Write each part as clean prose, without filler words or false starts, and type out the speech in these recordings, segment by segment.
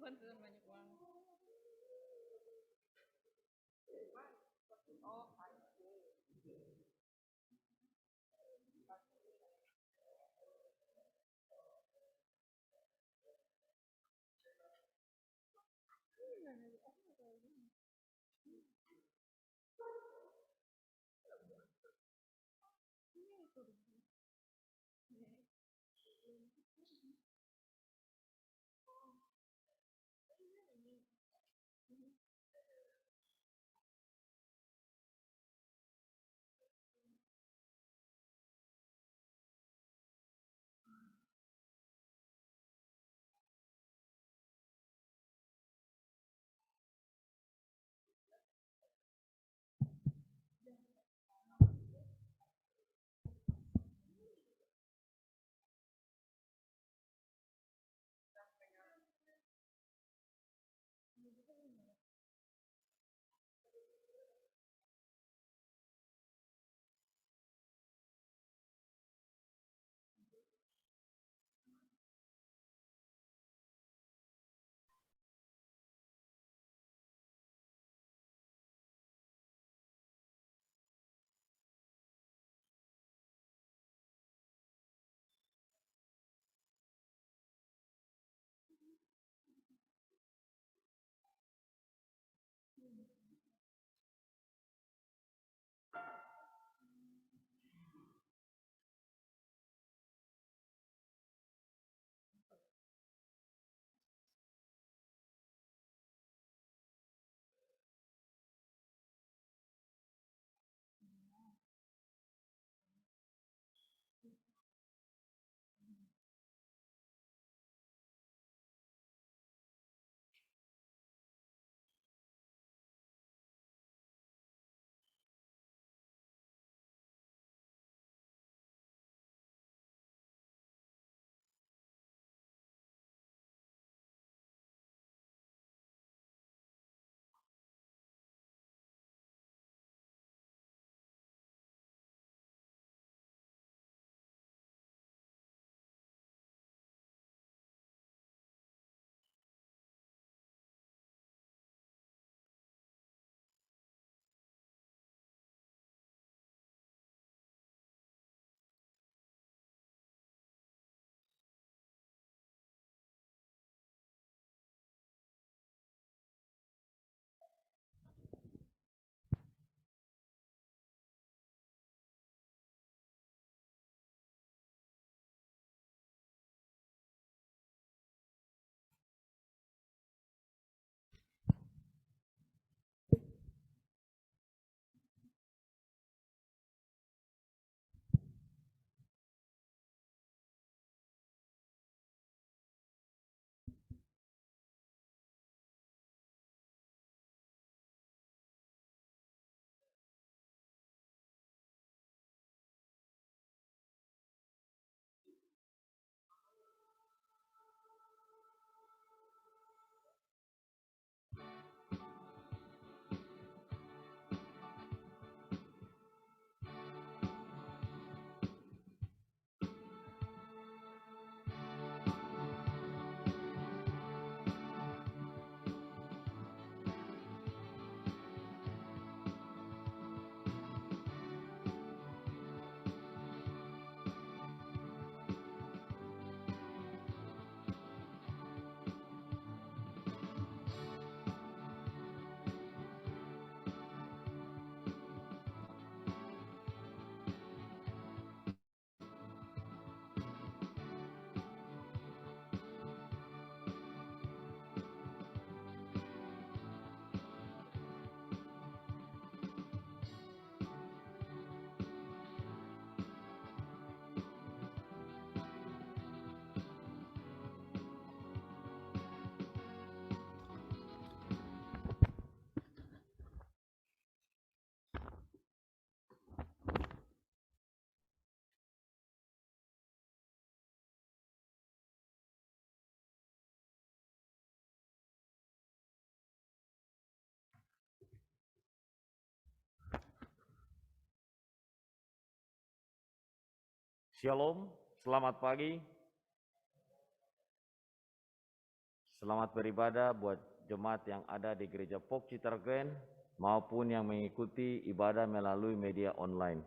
Pantesan banyak uang. Oh, Shalom, selamat pagi. Selamat beribadah buat jemaat yang ada di Gereja Pok Citergen maupun yang mengikuti ibadah melalui media online.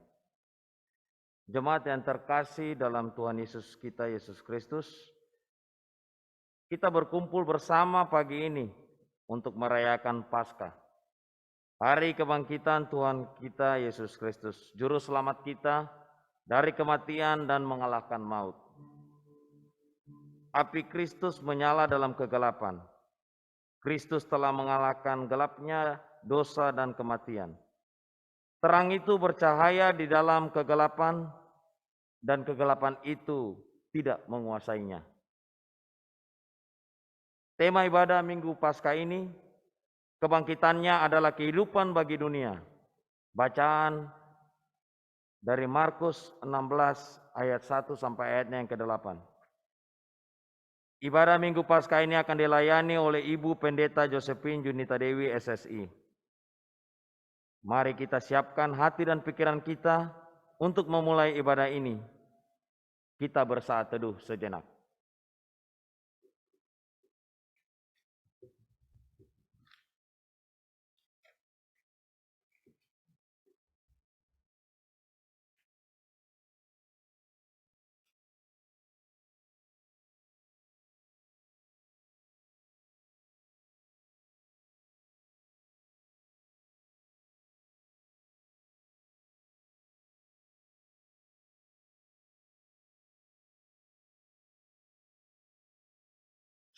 Jemaat yang terkasih dalam Tuhan Yesus kita, Yesus Kristus, kita berkumpul bersama pagi ini untuk merayakan Paskah. Hari kebangkitan Tuhan kita, Yesus Kristus, Juru Selamat kita dari kematian dan mengalahkan maut. Api Kristus menyala dalam kegelapan. Kristus telah mengalahkan gelapnya dosa dan kematian. Terang itu bercahaya di dalam kegelapan, dan kegelapan itu tidak menguasainya. Tema ibadah Minggu Paskah ini, kebangkitannya adalah kehidupan bagi dunia. Bacaan dari Markus 16 ayat 1 sampai ayatnya yang ke-8. Ibadah Minggu Paskah ini akan dilayani oleh Ibu Pendeta Josephine Junita Dewi SSI. Mari kita siapkan hati dan pikiran kita untuk memulai ibadah ini. Kita bersaat teduh sejenak.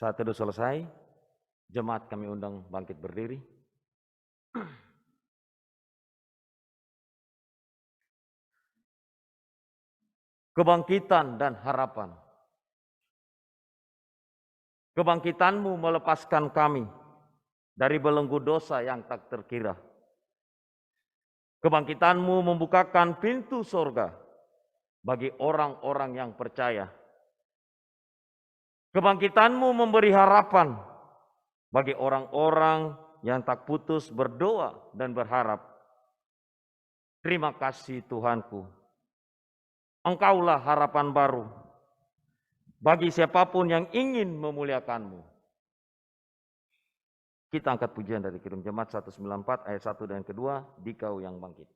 Saat teduh selesai, jemaat kami undang bangkit berdiri. Kebangkitan dan harapan. Kebangkitanmu melepaskan kami dari belenggu dosa yang tak terkira. Kebangkitanmu membukakan pintu sorga bagi orang-orang yang percaya. Kebangkitanmu memberi harapan bagi orang-orang yang tak putus berdoa dan berharap. Terima kasih Tuhanku. Engkaulah harapan baru bagi siapapun yang ingin memuliakanmu. Kita angkat pujian dari Kirim Jemaat 194 ayat 1 dan kedua, Dikau yang bangkit.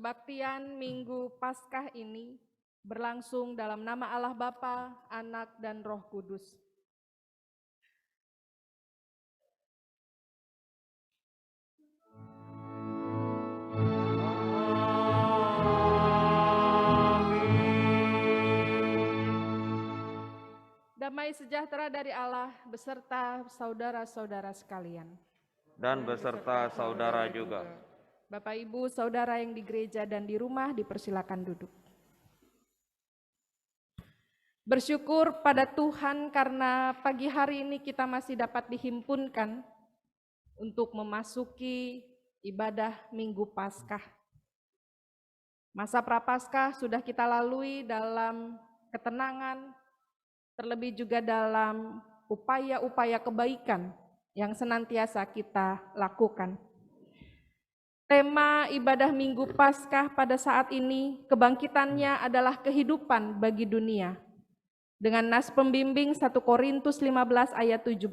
Kebaktian Minggu Paskah ini berlangsung dalam nama Allah Bapa, Anak, dan Roh Kudus. Damai sejahtera dari Allah beserta saudara-saudara sekalian. Dan beserta saudara juga. Bapak, Ibu, Saudara yang di gereja dan di rumah dipersilakan duduk. Bersyukur pada Tuhan karena pagi hari ini kita masih dapat dihimpunkan untuk memasuki ibadah Minggu Paskah. Masa Prapaskah sudah kita lalui dalam ketenangan, terlebih juga dalam upaya-upaya kebaikan yang senantiasa kita lakukan. Tema ibadah Minggu Paskah pada saat ini, kebangkitannya adalah kehidupan bagi dunia. Dengan nas pembimbing 1 Korintus 15 ayat 17.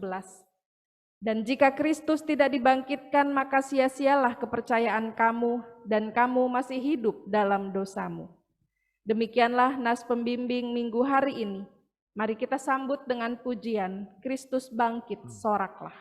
Dan jika Kristus tidak dibangkitkan, maka sia-sialah kepercayaan kamu, dan kamu masih hidup dalam dosamu. Demikianlah nas pembimbing minggu hari ini. Mari kita sambut dengan pujian, Kristus bangkit, soraklah.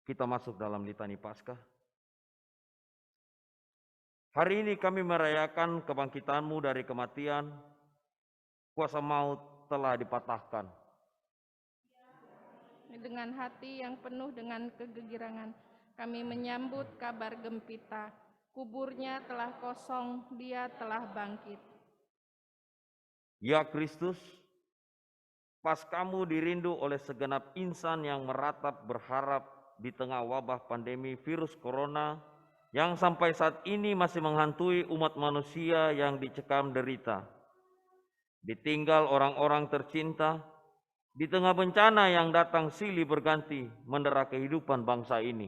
Kita masuk dalam litani Paskah. Hari ini kami merayakan kebangkitan-Mu dari kematian, kuasa maut telah dipatahkan. Dengan hati yang penuh dengan kegirangan, kami menyambut kabar gembira. Kuburnya telah kosong, Dia telah bangkit. Ya Kristus, Paskah-Mu dirindu oleh segenap insan yang meratap berharap di tengah wabah pandemi virus corona yang sampai saat ini masih menghantui umat manusia yang dicekam derita. Ditinggal orang-orang tercinta, di tengah bencana yang datang silih berganti mendera kehidupan bangsa ini.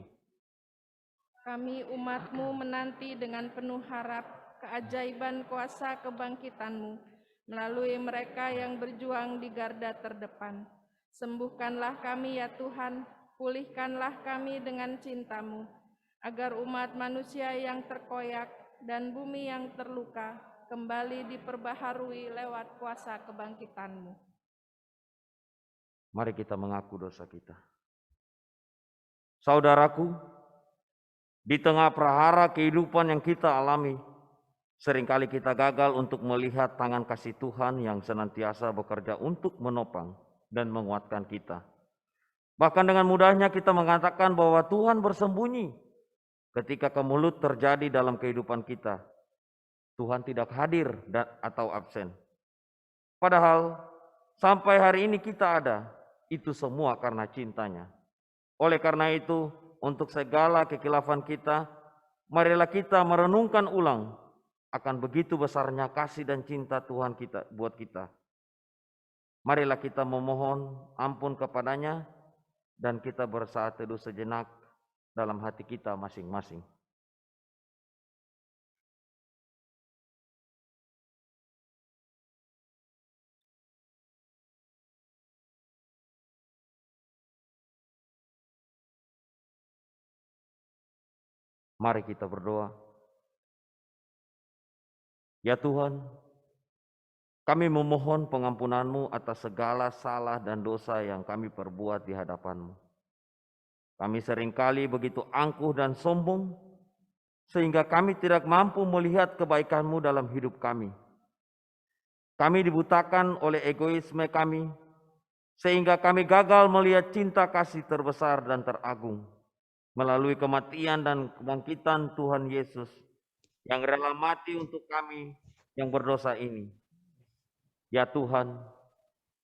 Kami umat-Mu menanti dengan penuh harap keajaiban kuasa kebangkitan-Mu melalui mereka yang berjuang di garda terdepan. Sembuhkanlah kami ya Tuhan, pulihkanlah kami dengan cinta-Mu, agar umat manusia yang terkoyak dan bumi yang terluka kembali diperbaharui lewat kuasa kebangkitan-Mu. Mari kita mengaku dosa kita. Saudaraku, di tengah prahara kehidupan yang kita alami, seringkali kita gagal untuk melihat tangan kasih Tuhan yang senantiasa bekerja untuk menopang dan menguatkan kita. Bahkan dengan mudahnya kita mengatakan bahwa Tuhan bersembunyi ketika kemelut terjadi dalam kehidupan kita. Tuhan tidak hadir atau absen. Padahal sampai hari ini kita ada, itu semua karena cintanya. Oleh karena itu, untuk segala kekilafan kita, marilah kita merenungkan ulang akan begitu besarnya kasih dan cinta Tuhan kita buat kita. Marilah kita memohon ampun kepadanya dan kita bersaat teduh sejenak dalam hati kita masing-masing. Mari kita berdoa. Ya Tuhan, kami memohon pengampunan-Mu atas segala salah dan dosa yang kami perbuat di hadapan-Mu. Kami seringkali begitu angkuh dan sombong, sehingga kami tidak mampu melihat kebaikan-Mu dalam hidup kami. Kami dibutakan oleh egoisme kami, sehingga kami gagal melihat cinta kasih terbesar dan teragung melalui kematian dan kebangkitan Tuhan Yesus yang rela mati untuk kami yang berdosa ini. Ya Tuhan,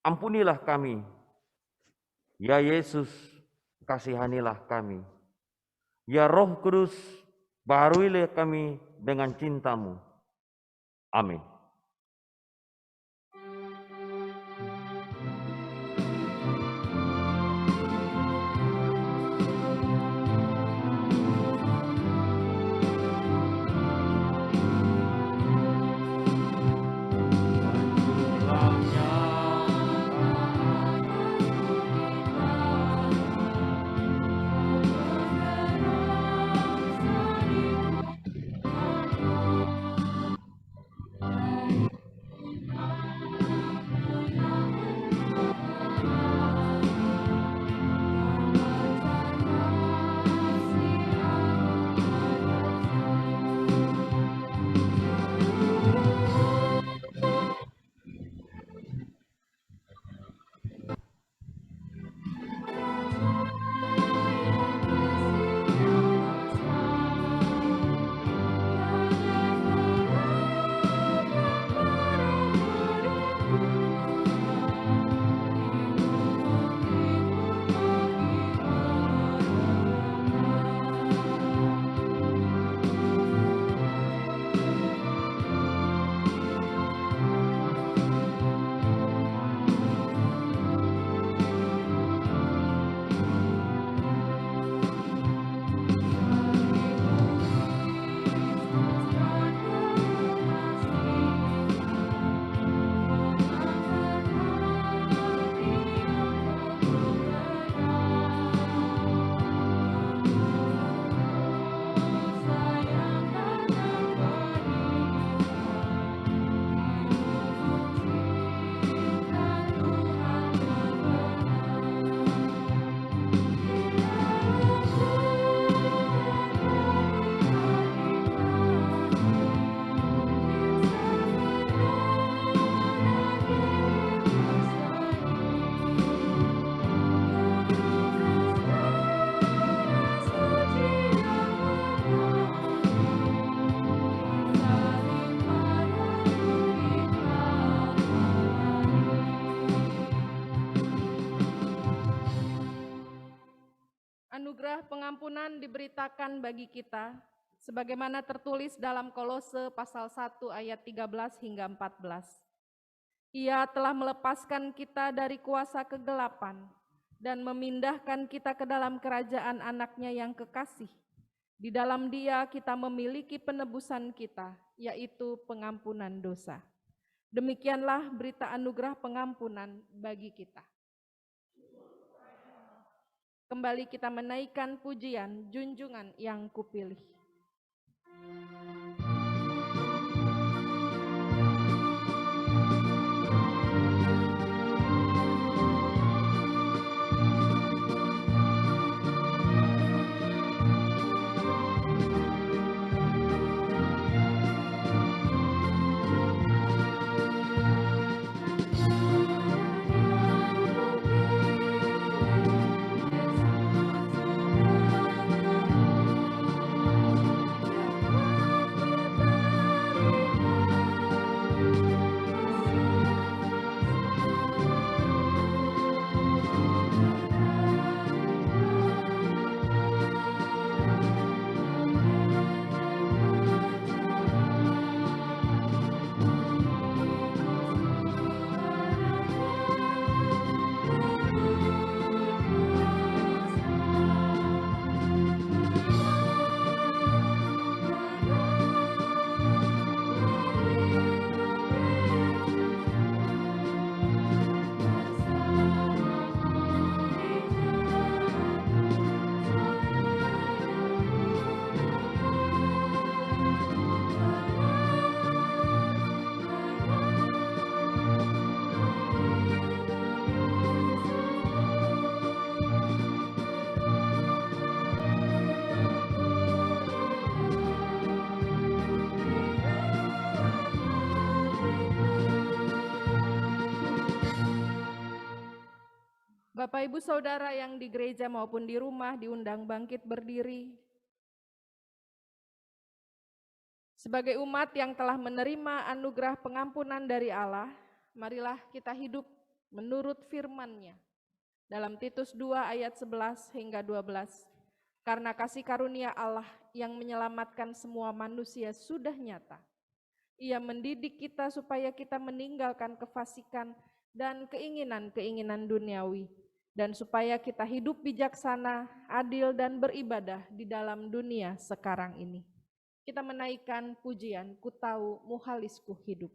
ampunilah kami. Ya Yesus, kasihanilah kami. Ya Roh Kudus, baharuilah kami dengan cinta-Mu. Amin. Anugerah pengampunan diberitakan bagi kita, sebagaimana tertulis dalam Kolose pasal 1 ayat 13 hingga 14. Ia telah melepaskan kita dari kuasa kegelapan dan memindahkan kita ke dalam kerajaan anaknya yang kekasih. Di dalam Dia kita memiliki penebusan kita, yaitu pengampunan dosa. Demikianlah berita anugerah pengampunan bagi kita. Kembali kita menaikkan pujian junjungan yang kupilih. Bapak Ibu Saudara yang di gereja maupun di rumah diundang bangkit berdiri. Sebagai umat yang telah menerima anugerah pengampunan dari Allah, marilah kita hidup menurut firman-Nya. Dalam Titus 2 ayat 11 hingga 12. Karena kasih karunia Allah yang menyelamatkan semua manusia sudah nyata. Ia mendidik kita supaya kita meninggalkan kefasikan dan keinginan-keinginan duniawi, dan supaya kita hidup bijaksana, adil, dan beribadah di dalam dunia sekarang ini. Kita menaikkan pujian, Ku tahu muhalisku hidup.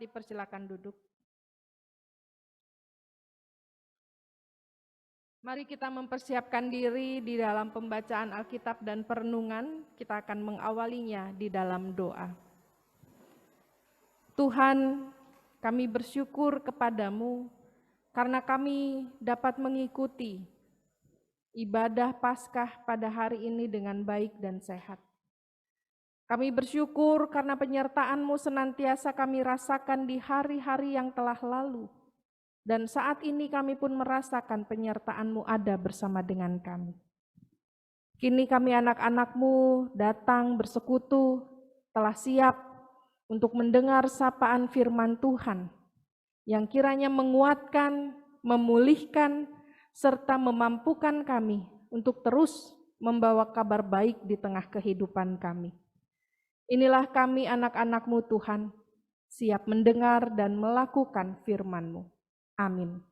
Dipersilakan duduk. Mari kita mempersiapkan diri di dalam pembacaan Alkitab dan perenungan. Kita akan mengawalinya di dalam doa. Tuhan, kami bersyukur kepadamu karena kami dapat mengikuti ibadah Paskah pada hari ini dengan baik dan sehat. Kami bersyukur karena penyertaan-Mu senantiasa kami rasakan di hari-hari yang telah lalu. Dan saat ini kami pun merasakan penyertaan-Mu ada bersama dengan kami. Kini kami anak-anak-Mu datang bersekutu, telah siap untuk mendengar sapaan firman Tuhan, yang kiranya menguatkan, memulihkan, serta memampukan kami untuk terus membawa kabar baik di tengah kehidupan kami. Inilah kami anak-anak-Mu Tuhan, siap mendengar dan melakukan firman-Mu. Amin.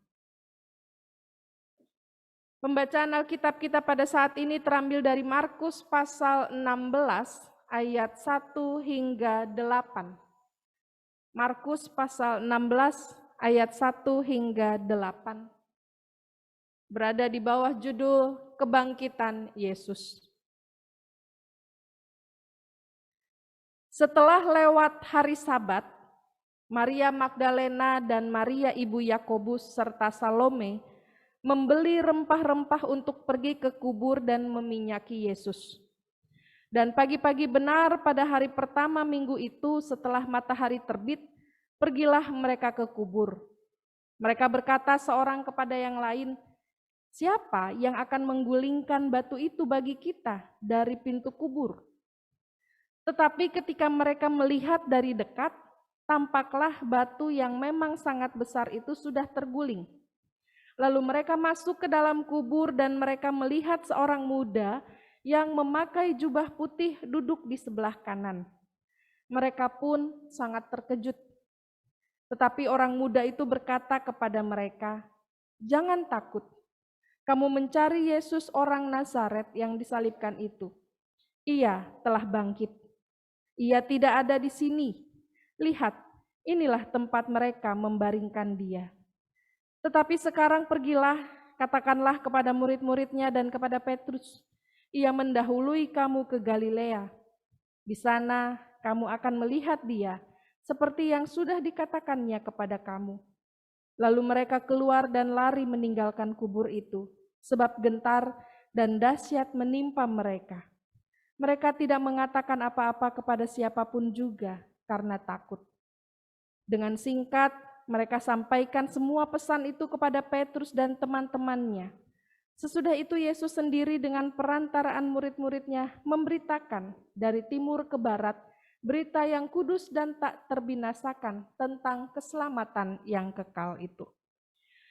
Pembacaan Alkitab kita pada saat ini terambil dari Markus pasal 16 ayat 1 hingga 8. Markus pasal 16 ayat 1 hingga 8. Berada di bawah judul Kebangkitan Yesus. Setelah lewat hari Sabat, Maria Magdalena dan Maria ibu Yakobus serta Salome membeli rempah-rempah untuk pergi ke kubur dan meminyaki Yesus. Dan pagi-pagi benar pada hari pertama minggu itu setelah matahari terbit, pergilah mereka ke kubur. Mereka berkata seorang kepada yang lain, "Siapa yang akan menggulingkan batu itu bagi kita dari pintu kubur?" Tetapi ketika mereka melihat dari dekat, tampaklah batu yang memang sangat besar itu sudah terguling. Lalu mereka masuk ke dalam kubur dan mereka melihat seorang muda yang memakai jubah putih duduk di sebelah kanan. Mereka pun sangat terkejut. Tetapi orang muda itu berkata kepada mereka, "Jangan takut, kamu mencari Yesus orang Nazaret yang disalibkan itu. Ia telah bangkit. Ia tidak ada di sini. Lihat, inilah tempat mereka membaringkan dia. Tetapi sekarang pergilah, katakanlah kepada murid-muridnya dan kepada Petrus, ia mendahului kamu ke Galilea. Di sana kamu akan melihat dia, seperti yang sudah dikatakannya kepada kamu." Lalu mereka keluar dan lari meninggalkan kubur itu, sebab gentar dan dahsyat menimpa mereka. Mereka tidak mengatakan apa-apa kepada siapapun juga karena takut. Dengan singkat, mereka sampaikan semua pesan itu kepada Petrus dan teman-temannya. Sesudah itu Yesus sendiri dengan perantaraan murid-muridnya memberitakan dari timur ke barat berita yang kudus dan tak terbinasakan tentang keselamatan yang kekal itu.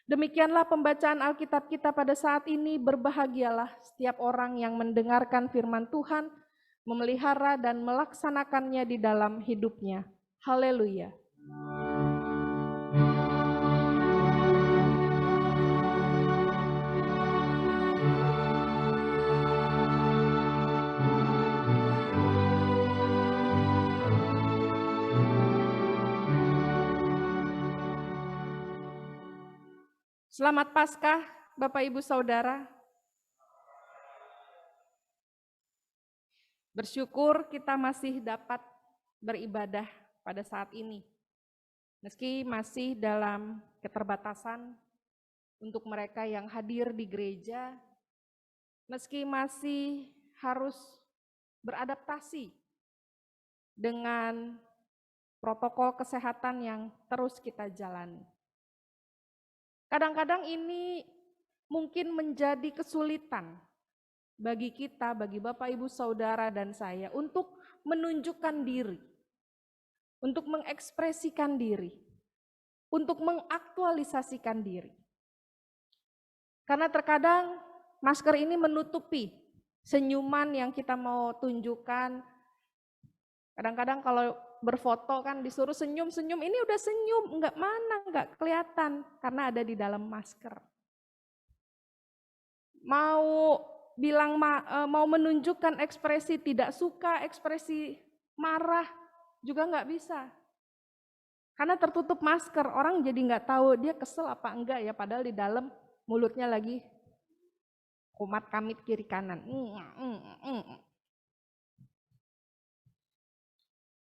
Demikianlah pembacaan Alkitab kita pada saat ini. Berbahagialah setiap orang yang mendengarkan firman Tuhan, memelihara dan melaksanakannya di dalam hidupnya. Haleluya. Selamat Paskah, Bapak Ibu Saudara. Bersyukur kita masih dapat beribadah pada saat ini. Meski masih dalam keterbatasan untuk mereka yang hadir di gereja, meski masih harus beradaptasi dengan protokol kesehatan yang terus kita jalani. Kadang-kadang ini mungkin menjadi kesulitan bagi kita, bagi Bapak Ibu Saudara dan saya untuk menunjukkan diri, untuk mengekspresikan diri, untuk mengaktualisasikan diri. Karena terkadang masker ini menutupi senyuman yang kita mau tunjukkan. Kadang-kadang kalau berfoto kan disuruh senyum-senyum, ini udah senyum, enggak kelihatan karena ada di dalam masker. Mau menunjukkan ekspresi tidak suka, ekspresi marah juga enggak bisa. Karena tertutup masker, orang jadi enggak tahu dia kesel apa enggak ya, padahal di dalam mulutnya lagi kumat kamit kiri kanan.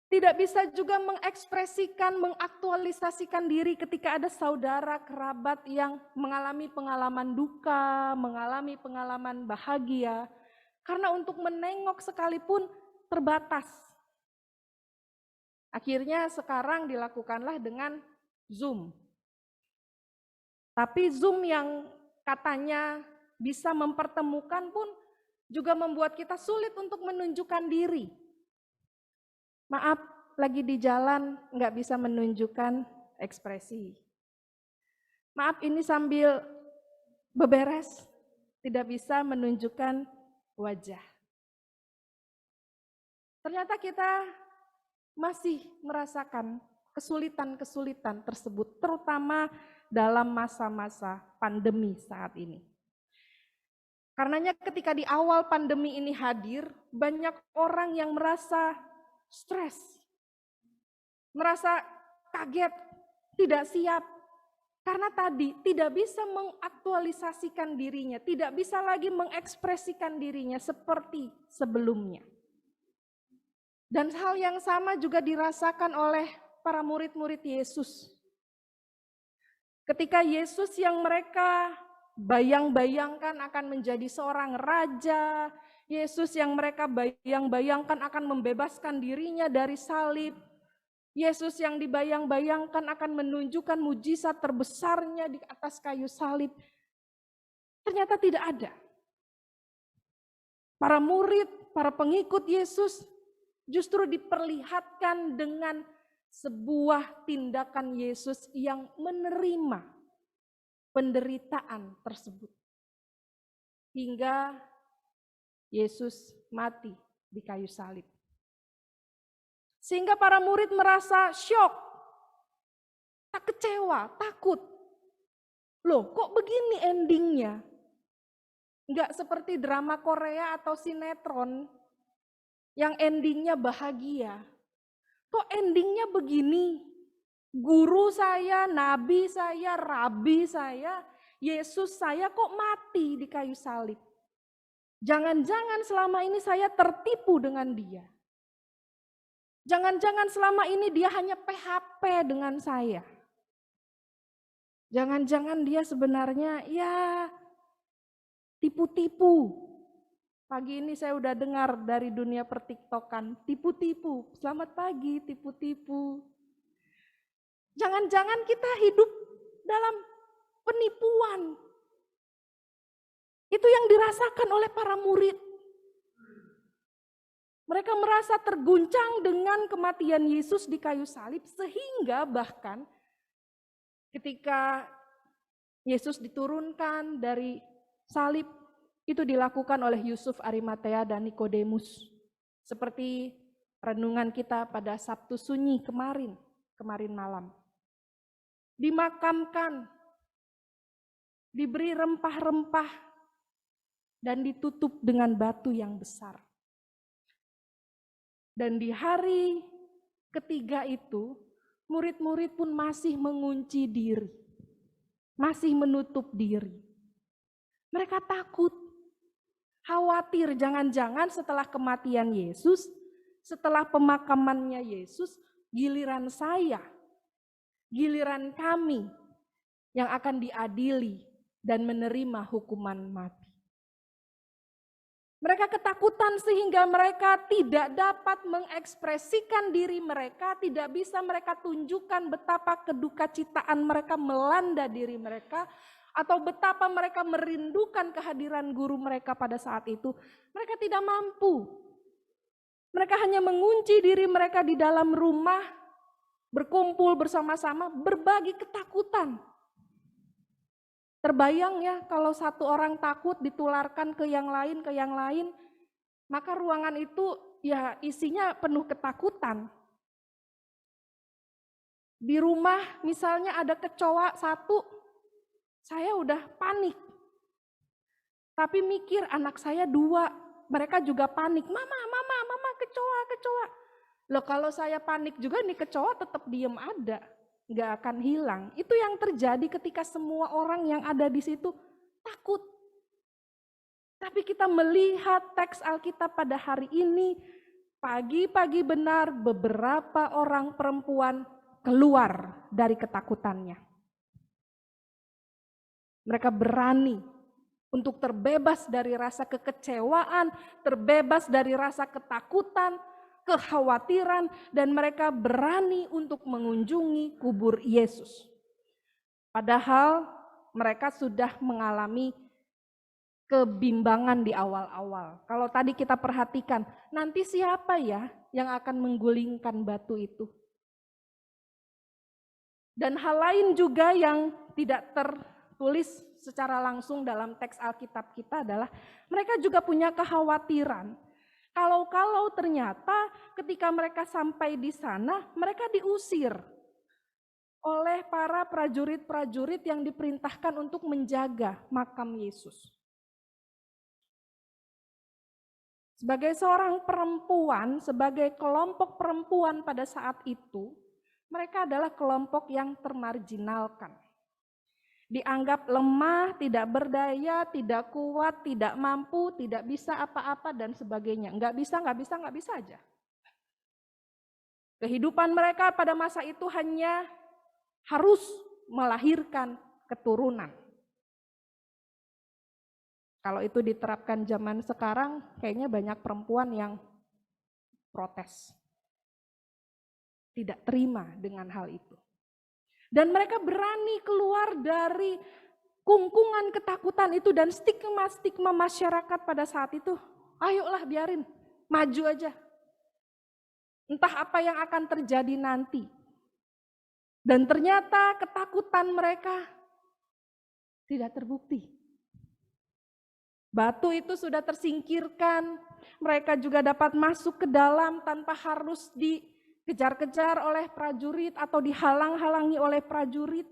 Tidak bisa juga mengekspresikan, mengaktualisasikan diri ketika ada saudara, kerabat yang mengalami pengalaman duka, mengalami pengalaman bahagia. Karena untuk menengok sekalipun terbatas. Akhirnya sekarang dilakukanlah dengan Zoom. Tapi Zoom yang katanya bisa mempertemukan pun juga membuat kita sulit untuk menunjukkan diri. Maaf, lagi di jalan nggak bisa menunjukkan ekspresi. Maaf, ini sambil beberes, tidak bisa menunjukkan wajah. Ternyata kita masih merasakan kesulitan-kesulitan tersebut, terutama dalam masa-masa pandemi saat ini. Karenanya ketika di awal pandemi ini hadir, banyak orang yang merasa stres, merasa kaget, tidak siap, karena tadi tidak bisa mengaktualisasikan dirinya, tidak bisa lagi mengekspresikan dirinya seperti sebelumnya. Dan hal yang sama juga dirasakan oleh para murid-murid Yesus. Ketika Yesus yang mereka bayang-bayangkan akan menjadi seorang raja, Yesus yang mereka bayang-bayangkan akan membebaskan dirinya dari salib, Yesus yang dibayang-bayangkan akan menunjukkan mujizat terbesarnya di atas kayu salib, ternyata tidak ada. Para murid, para pengikut Yesus justru diperlihatkan dengan sebuah tindakan Yesus yang menerima penderitaan tersebut. Hingga Yesus mati di kayu salib. Sehingga para murid merasa syok, tak kecewa, takut. Loh, kok begini endingnya? Enggak seperti drama Korea atau sinetron yang endingnya bahagia. Kok endingnya begini? Guru saya, nabi saya, rabi saya, Yesus saya kok mati di kayu salib? Jangan-jangan selama ini saya tertipu dengan dia. Jangan-jangan selama ini dia hanya PHP dengan saya. Jangan-jangan dia sebenarnya ya tipu-tipu. Pagi ini saya udah dengar dari dunia pertiktokan, tipu-tipu. Selamat pagi, tipu-tipu. Jangan-jangan kita hidup dalam penipuan. Itu yang dirasakan oleh para murid. Mereka merasa terguncang dengan kematian Yesus di kayu salib, sehingga bahkan ketika Yesus diturunkan dari salib, itu dilakukan oleh Yusuf Arimatea dan Nikodemus. Seperti renungan kita pada Sabtu Sunyi kemarin malam. Dimakamkan, diberi rempah-rempah, dan ditutup dengan batu yang besar. Dan di hari ketiga itu, murid-murid pun masih mengunci diri, masih menutup diri. Mereka takut, khawatir jangan-jangan setelah kematian Yesus, setelah pemakamannya Yesus, giliran saya, giliran kami yang akan diadili dan menerima hukuman mati. Mereka ketakutan sehingga mereka tidak dapat mengekspresikan diri mereka, tidak bisa mereka tunjukkan betapa kedukacitaan mereka melanda diri mereka, atau betapa mereka merindukan kehadiran guru mereka pada saat itu. Mereka tidak mampu. Mereka hanya mengunci diri mereka di dalam rumah, berkumpul bersama-sama, berbagi ketakutan. Terbayang ya kalau satu orang takut ditularkan ke yang lain, maka ruangan itu ya isinya penuh ketakutan. Di rumah misalnya ada kecoa satu, saya udah panik. Tapi mikir anak saya dua, mereka juga panik. Mama, kecoa. Loh kalau saya panik juga nih kecoa tetap diem ada. Nggak akan hilang. Itu yang terjadi ketika semua orang yang ada di situ takut. Tapi kita melihat teks Alkitab pada hari ini, pagi-pagi benar beberapa orang perempuan keluar dari ketakutannya. Mereka berani untuk terbebas dari rasa kekecewaan, terbebas dari rasa ketakutan, kekhawatiran, dan mereka berani untuk mengunjungi kubur Yesus. Padahal mereka sudah mengalami kebimbangan di awal-awal. Kalau tadi kita perhatikan, nanti siapa ya yang akan menggulingkan batu itu? Dan hal lain juga yang tidak tertulis secara langsung dalam teks Alkitab kita adalah mereka juga punya kekhawatiran. Kalau ternyata ketika mereka sampai di sana, mereka diusir oleh para prajurit-prajurit yang diperintahkan untuk menjaga makam Yesus. Sebagai seorang perempuan, sebagai kelompok perempuan pada saat itu, mereka adalah kelompok yang termarginalkan. Dianggap lemah, tidak berdaya, tidak kuat, tidak mampu, tidak bisa apa-apa, dan sebagainya. Nggak bisa aja. Kehidupan mereka pada masa itu hanya harus melahirkan keturunan. Kalau itu diterapkan zaman sekarang, kayaknya banyak perempuan yang protes. Tidak terima dengan hal itu. Dan mereka berani keluar dari kungkungan ketakutan itu dan stigma masyarakat pada saat itu. Ayolah biarin, maju aja. Entah apa yang akan terjadi nanti. Dan ternyata ketakutan mereka tidak terbukti. Batu itu sudah tersingkirkan, mereka juga dapat masuk ke dalam tanpa harus dikejar-kejar oleh prajurit atau dihalang-halangi oleh prajurit.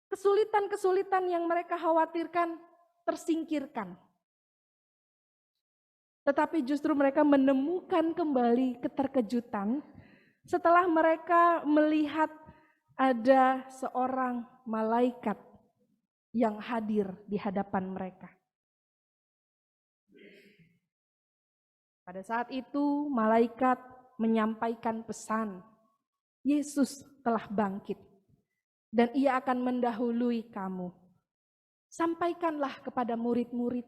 Kesulitan-kesulitan yang mereka khawatirkan tersingkirkan. Tetapi justru mereka menemukan kembali keterkejutan setelah mereka melihat ada seorang malaikat yang hadir di hadapan mereka. Pada saat itu malaikat menyampaikan pesan, Yesus telah bangkit dan ia akan mendahului kamu. Sampaikanlah kepada murid-murid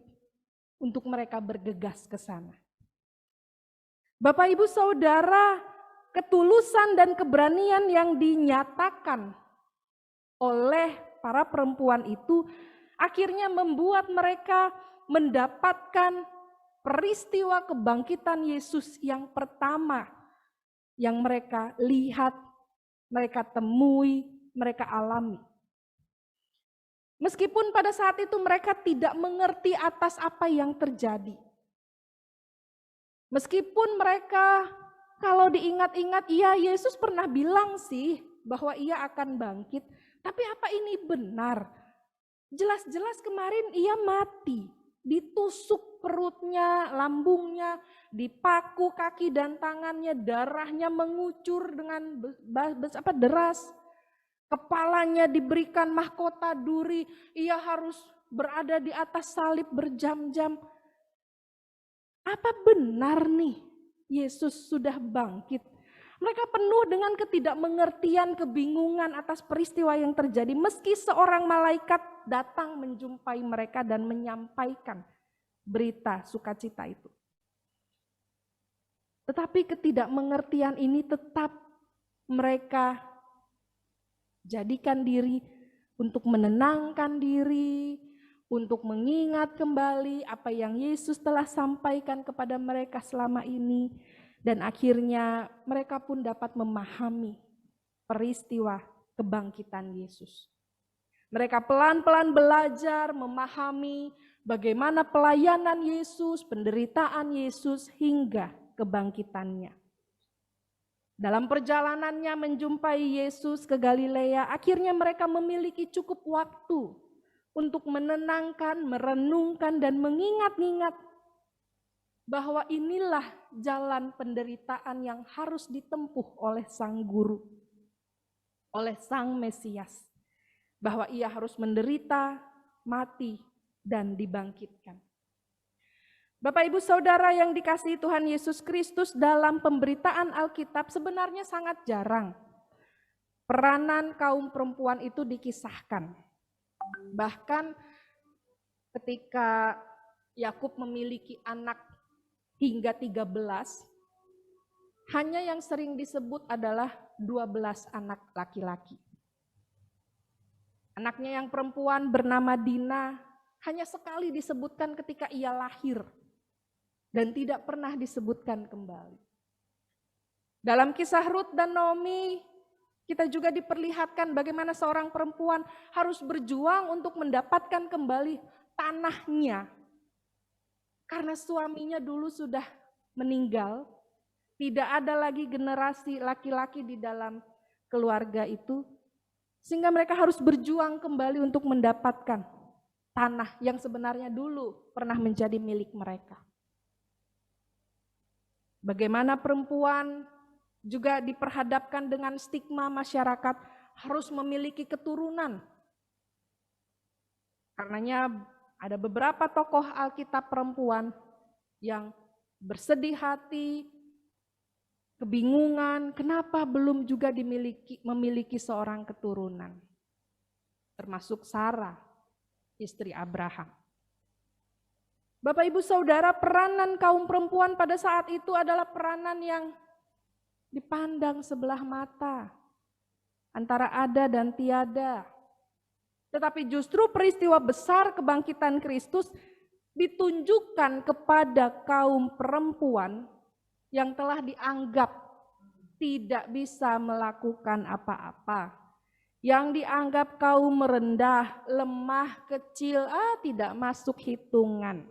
untuk mereka bergegas ke sana. Bapak Ibu Saudara, ketulusan dan keberanian yang dinyatakan oleh para perempuan itu akhirnya membuat mereka mendapatkan peristiwa kebangkitan Yesus yang pertama yang mereka lihat, mereka temui, mereka alami. Meskipun pada saat itu mereka tidak mengerti atas apa yang terjadi. Meskipun mereka kalau diingat-ingat, iya Yesus pernah bilang sih bahwa ia akan bangkit. Tapi apa ini benar? Jelas-jelas kemarin ia mati. Ditusuk perutnya, lambungnya, dipaku kaki dan tangannya, darahnya mengucur dengan deras. Kepalanya diberikan mahkota duri, ia harus berada di atas salib berjam-jam. Apa benar nih Yesus sudah bangkit? Mereka penuh dengan ketidakmengertian, kebingungan atas peristiwa yang terjadi. Meski seorang malaikat datang menjumpai mereka dan menyampaikan berita sukacita itu. Tetapi ketidakmengertian ini tetap mereka jadikan diri untuk menenangkan diri, untuk mengingat kembali apa yang Yesus telah sampaikan kepada mereka selama ini. Dan akhirnya mereka pun dapat memahami peristiwa kebangkitan Yesus. Mereka pelan-pelan belajar memahami bagaimana pelayanan Yesus, penderitaan Yesus hingga kebangkitannya. Dalam perjalanannya menjumpai Yesus ke Galilea, akhirnya mereka memiliki cukup waktu untuk menenangkan, merenungkan, dan mengingat-ingat bahwa inilah jalan penderitaan yang harus ditempuh oleh Sang Guru, oleh Sang Mesias. Bahwa ia harus menderita, mati, dan dibangkitkan. Bapak Ibu Saudara yang dikasihi Tuhan Yesus Kristus, dalam pemberitaan Alkitab sebenarnya sangat jarang peranan kaum perempuan itu dikisahkan. Bahkan ketika Yakub memiliki anak hingga 13, hanya yang sering disebut adalah 12 anak laki-laki. Anaknya yang perempuan bernama Dina hanya sekali disebutkan ketika ia lahir dan tidak pernah disebutkan kembali. Dalam kisah Rut dan Naomi, kita juga diperlihatkan bagaimana seorang perempuan harus berjuang untuk mendapatkan kembali tanahnya. Karena suaminya dulu sudah meninggal, tidak ada lagi generasi laki-laki di dalam keluarga itu, sehingga mereka harus berjuang kembali untuk mendapatkan tanah yang sebenarnya dulu pernah menjadi milik mereka. Bagaimana perempuan juga diperhadapkan dengan stigma masyarakat harus memiliki keturunan. Karenanya ada beberapa tokoh Alkitab perempuan yang bersedih hati, kebingungan, kenapa belum juga memiliki seorang keturunan. Termasuk Sarah, istri Abraham. Bapak Ibu Saudara, peranan kaum perempuan pada saat itu adalah peranan yang dipandang sebelah mata, antara ada dan tiada. Tetapi justru peristiwa besar kebangkitan Kristus ditunjukkan kepada kaum perempuan yang telah dianggap tidak bisa melakukan apa-apa. Yang dianggap kaum merendah, lemah, kecil, tidak masuk hitungan.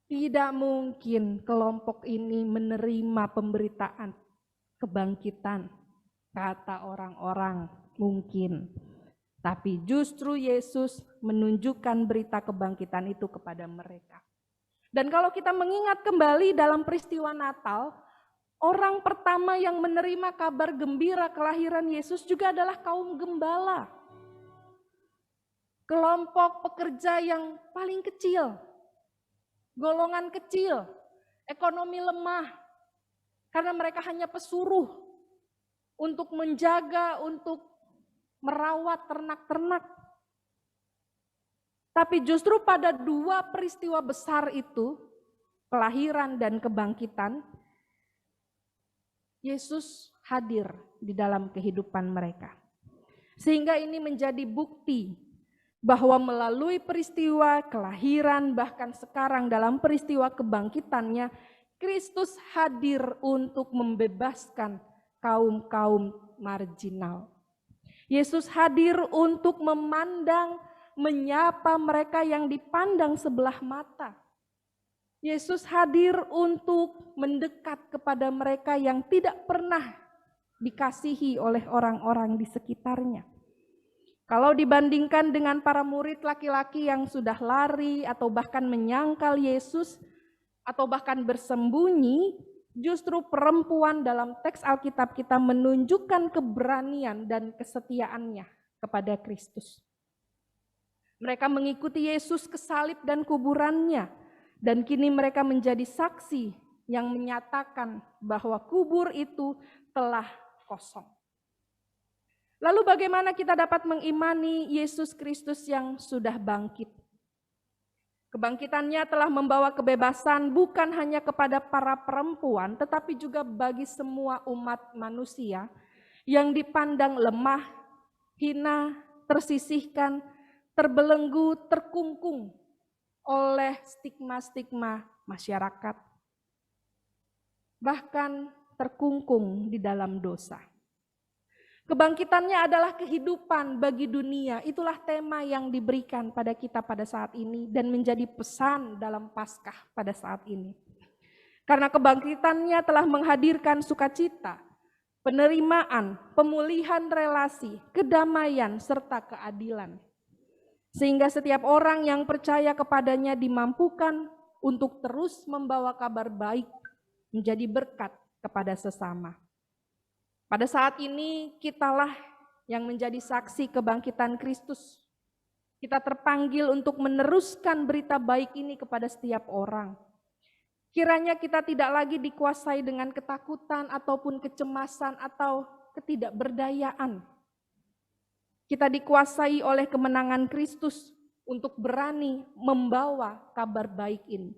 Tidak mungkin kelompok ini menerima pemberitaan kebangkitan, kata orang-orang mungkin. Tapi justru Yesus menunjukkan berita kebangkitan itu kepada mereka. Dan kalau kita mengingat kembali dalam peristiwa Natal, orang pertama yang menerima kabar gembira kelahiran Yesus juga adalah kaum gembala. Kelompok pekerja yang paling kecil, golongan kecil, ekonomi lemah, karena mereka hanya pesuruh untuk menjaga, untuk merawat ternak-ternak. Tapi justru pada dua peristiwa besar itu, kelahiran dan kebangkitan, Yesus hadir di dalam kehidupan mereka. Sehingga ini menjadi bukti bahwa melalui peristiwa kelahiran, bahkan sekarang dalam peristiwa kebangkitannya, Kristus hadir untuk membebaskan kaum-kaum marginal. Yesus hadir untuk memandang, menyapa mereka yang dipandang sebelah mata. Yesus hadir untuk mendekat kepada mereka yang tidak pernah dikasihi oleh orang-orang di sekitarnya. Kalau dibandingkan dengan para murid laki-laki yang sudah lari atau bahkan menyangkal Yesus atau bahkan bersembunyi, justru perempuan dalam teks Alkitab kita menunjukkan keberanian dan kesetiaannya kepada Kristus. Mereka mengikuti Yesus ke salib dan kuburannya, dan kini mereka menjadi saksi yang menyatakan bahwa kubur itu telah kosong. Lalu bagaimana kita dapat mengimani Yesus Kristus yang sudah bangkit? Kebangkitannya telah membawa kebebasan bukan hanya kepada para perempuan, tetapi juga bagi semua umat manusia yang dipandang lemah, hina, tersisihkan, terbelenggu, terkungkung oleh stigma-stigma masyarakat, bahkan terkungkung di dalam dosa. Kebangkitannya adalah kehidupan bagi dunia. Itulah tema yang diberikan pada kita pada saat ini dan menjadi pesan dalam Paskah pada saat ini. Karena kebangkitannya telah menghadirkan sukacita, penerimaan, pemulihan relasi, kedamaian, serta keadilan. Sehingga setiap orang yang percaya kepadanya dimampukan untuk terus membawa kabar baik, menjadi berkat kepada sesama. Pada saat ini kitalah yang menjadi saksi kebangkitan Kristus. Kita terpanggil untuk meneruskan berita baik ini kepada setiap orang. Kiranya kita tidak lagi dikuasai dengan ketakutan ataupun kecemasan atau ketidakberdayaan. Kita dikuasai oleh kemenangan Kristus untuk berani membawa kabar baik ini.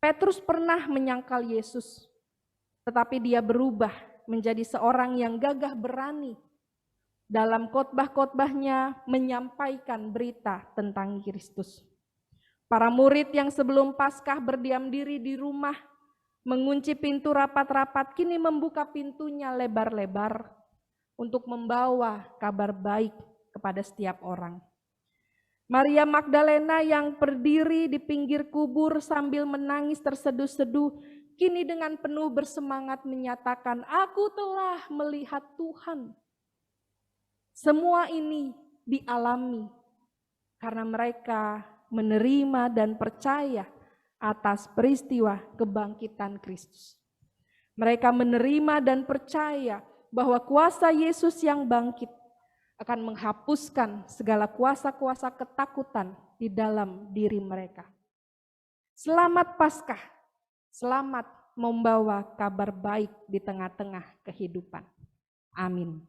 Petrus pernah menyangkal Yesus, tetapi dia berubah menjadi seorang yang gagah berani dalam khotbah-khotbahnya menyampaikan berita tentang Kristus. Para murid yang sebelum Paskah berdiam diri di rumah, mengunci pintu rapat-rapat, kini membuka pintunya lebar-lebar untuk membawa kabar baik kepada setiap orang. Maria Magdalena yang berdiri di pinggir kubur sambil menangis terseduh-seduh, kini dengan penuh bersemangat menyatakan, "Aku telah melihat Tuhan." Semua ini dialami karena mereka menerima dan percaya atas peristiwa kebangkitan Kristus. Mereka menerima dan percaya bahwa kuasa Yesus yang bangkit akan menghapuskan segala kuasa-kuasa ketakutan di dalam diri mereka. Selamat Paskah. Selamat membawa kabar baik di tengah-tengah kehidupan. Amin.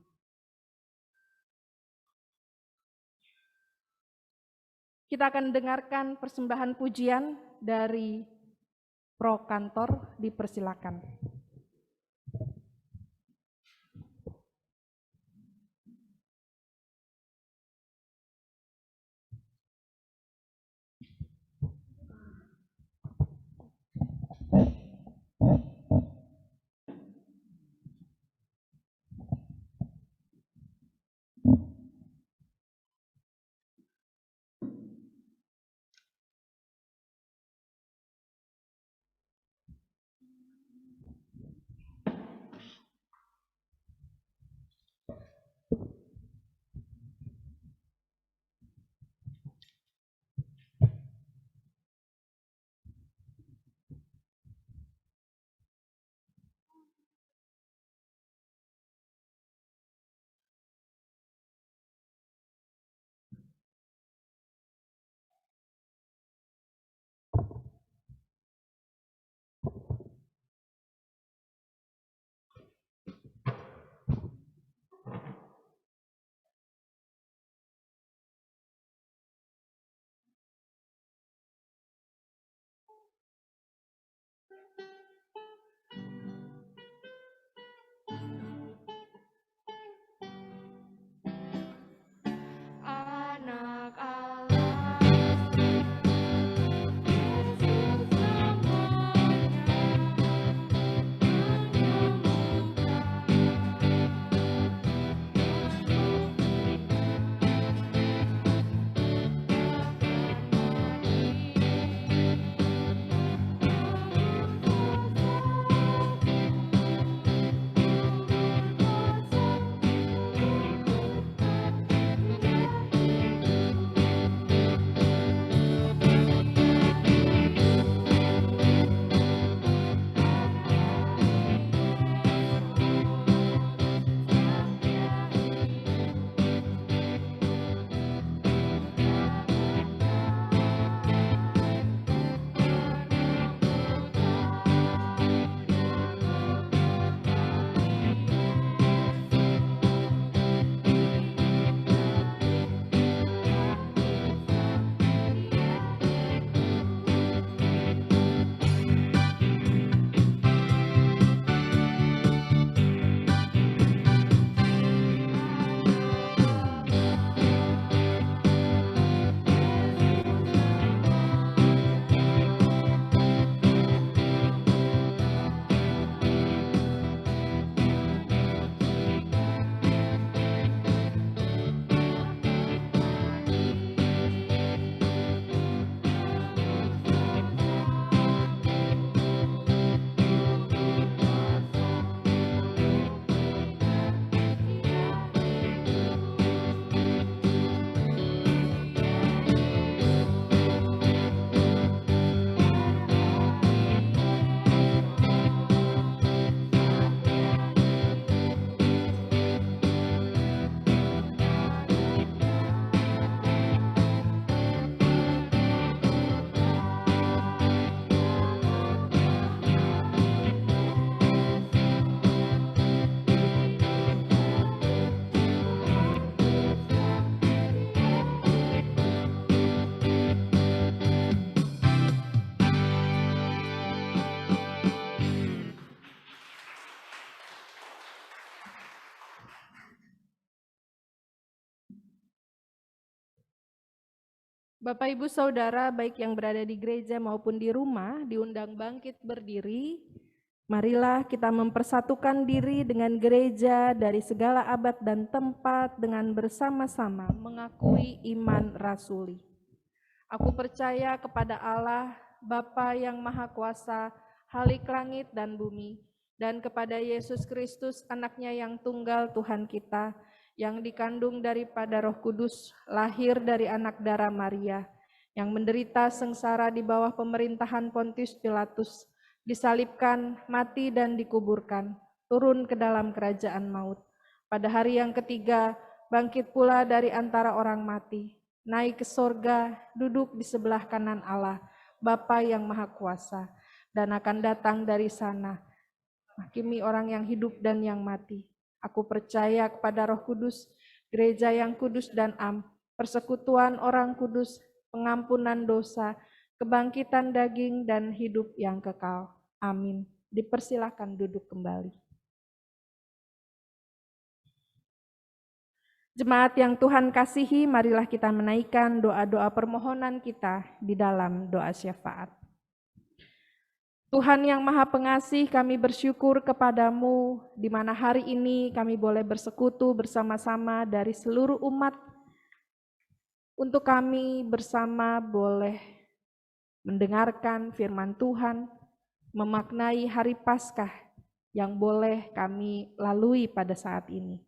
Kita akan dengarkan persembahan pujian dari Pro Kantor, dipersilakan. Bapak Ibu Saudara, baik yang berada di gereja maupun di rumah, diundang bangkit berdiri. Marilah kita mempersatukan diri dengan gereja dari segala abad dan tempat dengan bersama-sama mengakui iman rasuli. Aku percaya kepada Allah, Bapa yang Maha Kuasa, Halik langit dan bumi, dan kepada Yesus Kristus, anaknya yang tunggal Tuhan kita, yang dikandung daripada Roh Kudus, lahir dari anak darah Maria, yang menderita sengsara di bawah pemerintahan Pontius Pilatus, disalibkan, mati dan dikuburkan, turun ke dalam kerajaan maut. Pada hari yang ketiga, bangkit pula dari antara orang mati, naik ke sorga, duduk di sebelah kanan Allah, Bapa yang Maha Kuasa, dan akan datang dari sana, menghakimi orang yang hidup dan yang mati. Aku percaya kepada Roh Kudus, gereja yang kudus dan am, persekutuan orang kudus, pengampunan dosa, kebangkitan daging dan hidup yang kekal. Amin. Dipersilakan duduk kembali. Jemaat yang Tuhan kasihi, marilah kita menaikkan doa-doa permohonan kita di dalam doa syafaat. Tuhan yang Maha Pengasih, kami bersyukur kepadamu di mana hari ini kami boleh bersekutu bersama-sama dari seluruh umat. Untuk kami bersama boleh mendengarkan firman Tuhan, memaknai hari Paskah yang boleh kami lalui pada saat ini.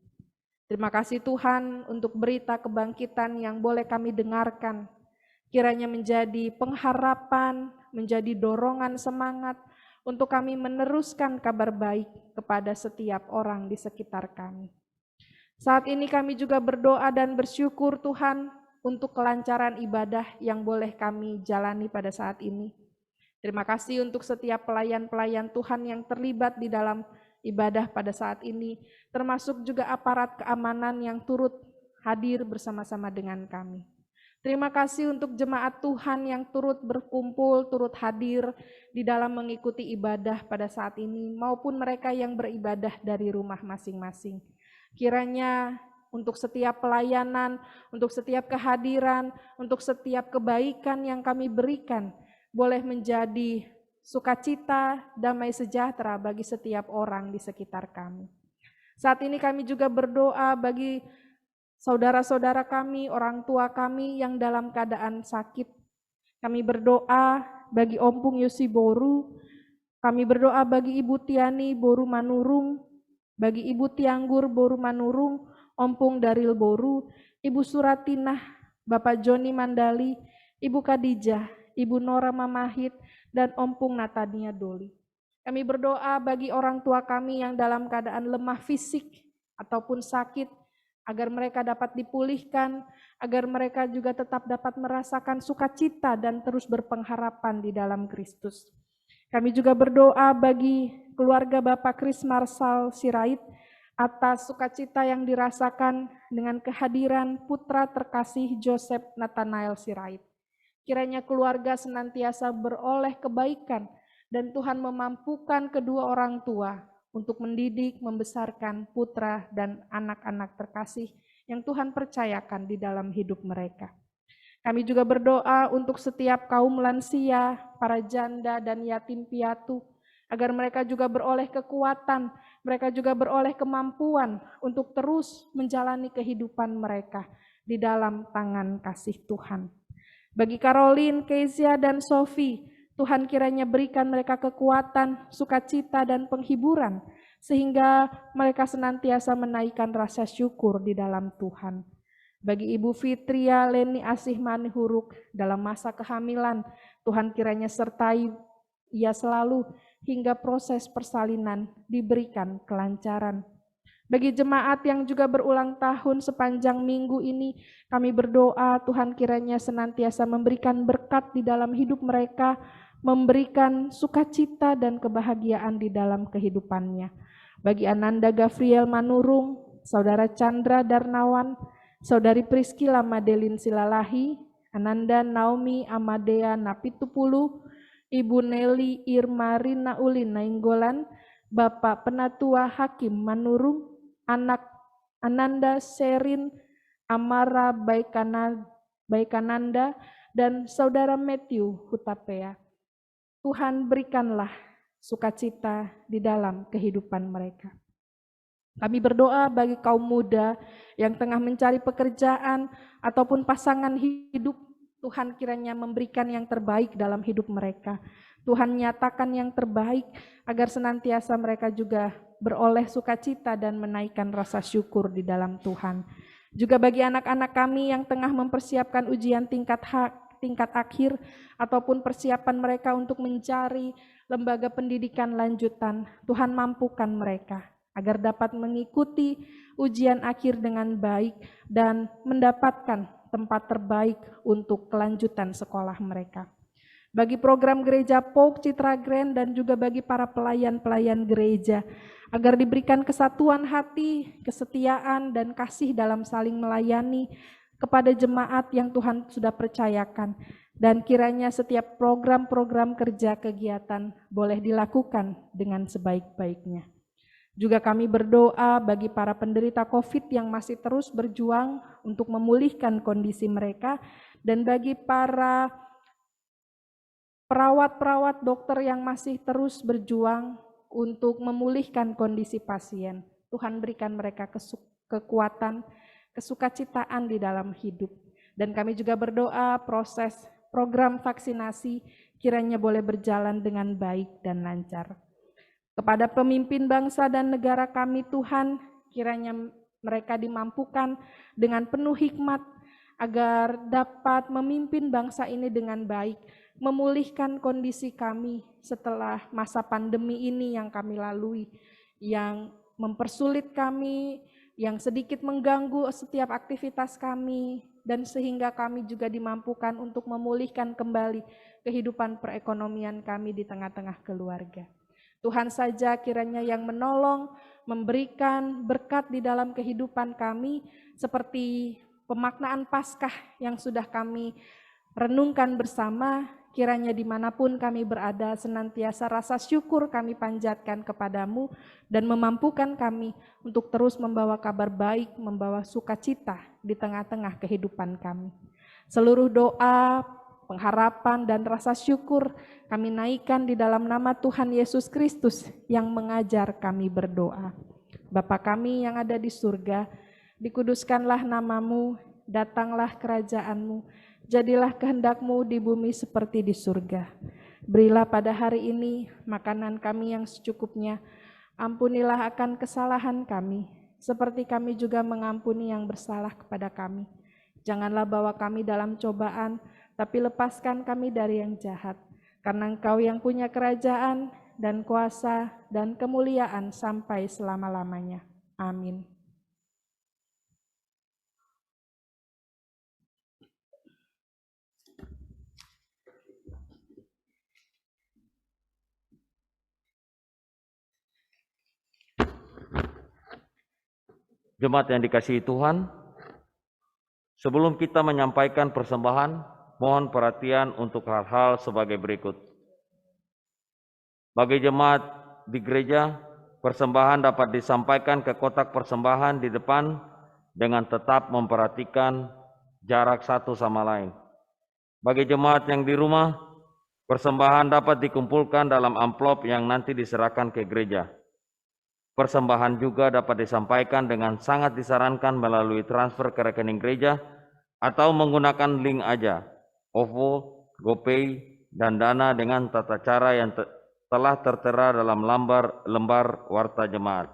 Terima kasih Tuhan untuk berita kebangkitan yang boleh kami dengarkan. Kiranya menjadi pengharapan, menjadi dorongan semangat untuk kami meneruskan kabar baik kepada setiap orang di sekitar kami. Saat ini kami juga berdoa dan bersyukur Tuhan untuk kelancaran ibadah yang boleh kami jalani pada saat ini. Terima kasih untuk setiap pelayan-pelayan Tuhan yang terlibat di dalam ibadah pada saat ini, termasuk juga aparat keamanan yang turut hadir bersama-sama dengan kami. Terima kasih untuk jemaat Tuhan yang turut berkumpul, turut hadir di dalam mengikuti ibadah pada saat ini, maupun mereka yang beribadah dari rumah masing-masing. Kiranya untuk setiap pelayanan, untuk setiap kehadiran, untuk setiap kebaikan yang kami berikan, boleh menjadi sukacita, damai sejahtera bagi setiap orang di sekitar kami. Saat ini kami juga berdoa bagi saudara-saudara kami, orang tua kami yang dalam keadaan sakit. Kami berdoa bagi Ompung Yosi Boru, kami berdoa bagi Ibu Tiani Boru Manurung, bagi Ibu Tianggur Boru Manurung, Ompung Daril Boru, Ibu Suratinah, Bapak Joni Mandali, Ibu Kadijah, Ibu Nora Mamahit, dan Ompung Natania Doli. Kami berdoa bagi orang tua kami yang dalam keadaan lemah fisik ataupun sakit, agar mereka dapat dipulihkan, agar mereka juga tetap dapat merasakan sukacita dan terus berpengharapan di dalam Kristus. Kami juga berdoa bagi keluarga Bapak Kris Marsal Sirait atas sukacita yang dirasakan dengan kehadiran putra terkasih Joseph Nathanael Sirait. Kiranya keluarga senantiasa beroleh kebaikan dan Tuhan memampukan kedua orang tua untuk mendidik, membesarkan putra dan anak-anak terkasih yang Tuhan percayakan di dalam hidup mereka. Kami juga berdoa untuk setiap kaum lansia, para janda dan yatim piatu, agar mereka juga beroleh kekuatan, mereka juga beroleh kemampuan untuk terus menjalani kehidupan mereka di dalam tangan kasih Tuhan. Bagi Caroline, Kezia, dan Sophie, Tuhan kiranya berikan mereka kekuatan, sukacita, dan penghiburan, sehingga mereka senantiasa menaikkan rasa syukur di dalam Tuhan. Bagi Ibu Fitria, Leni Asih Manihuruk dalam masa kehamilan, Tuhan kiranya sertai ia selalu hingga proses persalinan diberikan kelancaran. Bagi jemaat yang juga berulang tahun sepanjang minggu ini, kami berdoa Tuhan kiranya senantiasa memberikan berkat di dalam hidup mereka, memberikan sukacita dan kebahagiaan di dalam kehidupannya. Bagi Ananda Gavriel Manurung, Saudara Chandra Darnawan, Saudari Priscila Madelin Silalahi, Ananda Naomi Amadea Napitupulu, Ibu Nelly Irma Rina Ulin Nainggolan, Bapak Penatua Hakim Manurung, anak Ananda Serin Amara Baikananda, dan Saudara Matthew Hutapea. Tuhan berikanlah sukacita di dalam kehidupan mereka. Kami berdoa bagi kaum muda yang tengah mencari pekerjaan ataupun pasangan hidup. Tuhan kiranya memberikan yang terbaik dalam hidup mereka. Tuhan nyatakan yang terbaik agar senantiasa mereka juga beroleh sukacita dan menaikkan rasa syukur di dalam Tuhan. Juga bagi anak-anak kami yang tengah mempersiapkan ujian tingkat akhir ataupun persiapan mereka untuk mencari lembaga pendidikan lanjutan, Tuhan mampukan mereka agar dapat mengikuti ujian akhir dengan baik dan mendapatkan tempat terbaik untuk kelanjutan sekolah mereka. Bagi program gereja POK Citra Grand dan juga bagi para pelayan-pelayan gereja, agar diberikan kesatuan hati, kesetiaan, dan kasih dalam saling melayani kepada jemaat yang Tuhan sudah percayakan. Dan kiranya setiap program-program kerja kegiatan boleh dilakukan dengan sebaik-baiknya. Juga kami berdoa bagi para penderita COVID yang masih terus berjuang untuk memulihkan kondisi mereka, dan bagi para perawat-perawat dokter yang masih terus berjuang untuk memulihkan kondisi pasien. Tuhan berikan mereka kekuatan, kesukacitaan di dalam hidup. Dan kami juga berdoa proses program vaksinasi kiranya boleh berjalan dengan baik dan lancar. Kepada pemimpin bangsa dan negara kami Tuhan, kiranya mereka dimampukan dengan penuh hikmat agar dapat memimpin bangsa ini dengan baik, memulihkan kondisi kami setelah masa pandemi ini yang kami lalui, yang mempersulit kami, yang sedikit mengganggu setiap aktivitas kami, dan sehingga kami juga dimampukan untuk memulihkan kembali kehidupan perekonomian kami di tengah-tengah keluarga. Tuhan saja kiranya yang menolong, memberikan berkat di dalam kehidupan kami, seperti pemaknaan Paskah yang sudah kami renungkan bersama. Kiranya dimanapun kami berada, senantiasa rasa syukur kami panjatkan kepadamu dan memampukan kami untuk terus membawa kabar baik, membawa sukacita di tengah-tengah kehidupan kami. Seluruh doa, pengharapan dan rasa syukur kami naikkan di dalam nama Tuhan Yesus Kristus yang mengajar kami berdoa. Bapa kami yang ada di surga, dikuduskanlah namamu, datanglah kerajaanmu, jadilah kehendak-Mu di bumi seperti di surga. Berilah pada hari ini makanan kami yang secukupnya. Ampunilah akan kesalahan kami, seperti kami juga mengampuni yang bersalah kepada kami. Janganlah bawa kami dalam cobaan, tapi lepaskan kami dari yang jahat. Karena Engkau yang punya kerajaan dan kuasa dan kemuliaan sampai selama-lamanya. Amin. Jemaat yang dikasihi Tuhan, sebelum kita menyampaikan persembahan, mohon perhatian untuk hal-hal sebagai berikut. Bagi jemaat di gereja, persembahan dapat disampaikan ke kotak persembahan di depan dengan tetap memperhatikan jarak satu sama lain. Bagi jemaat yang di rumah, persembahan dapat dikumpulkan dalam amplop yang nanti diserahkan ke gereja. Persembahan juga dapat disampaikan dengan sangat disarankan melalui transfer ke rekening gereja atau menggunakan link aja, OVO, GoPay, dan Dana dengan tata cara yang telah tertera dalam lembar warta jemaat.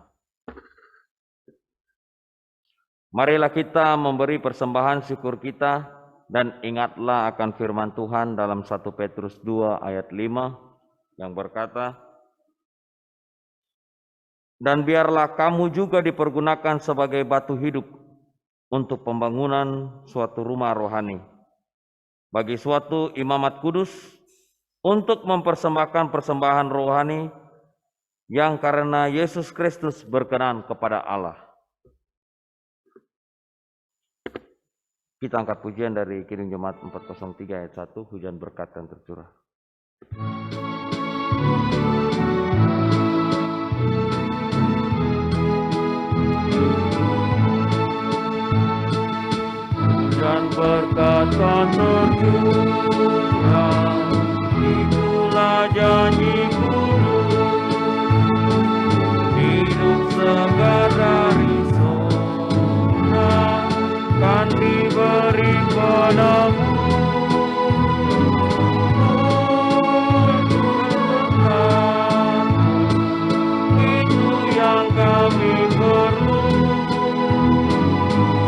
Marilah kita memberi persembahan syukur kita dan ingatlah akan firman Tuhan dalam 1 Petrus 2 ayat 5 yang berkata, dan biarlah kamu juga dipergunakan sebagai batu hidup untuk pembangunan suatu rumah rohani, bagi suatu imamat kudus, untuk mempersembahkan persembahan rohani yang karena Yesus Kristus berkenan kepada Allah. Kita angkat pujian dari Kidung Jemaat 403 ayat 1, hujan berkat yang tercurah. Hujan berkat kan tercurah, itulah janji kudus, hidup segar dari surga kan diberi padamu. Itu yang kami perlu,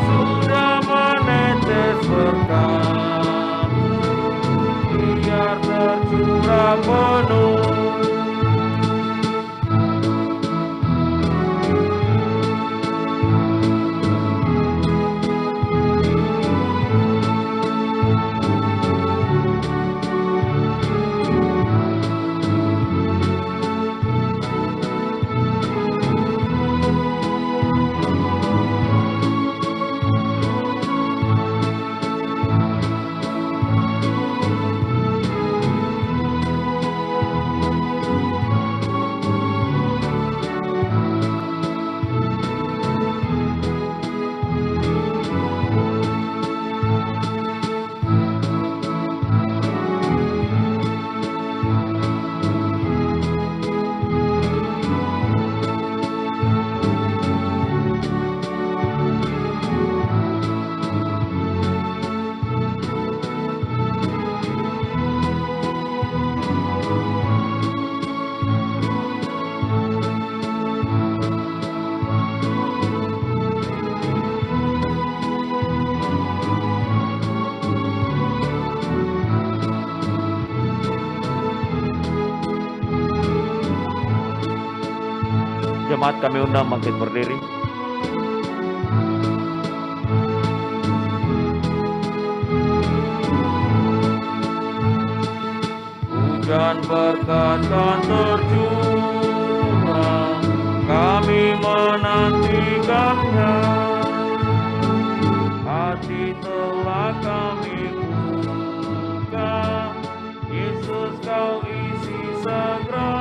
sudah menetes berkat-Mu, biar tercurah penuh. Jemaat kami undang bangkit berdiri. Hujan berkat kan tercurah, kami menantikannya. Hati telah kami buka, Yesus kau isi segera.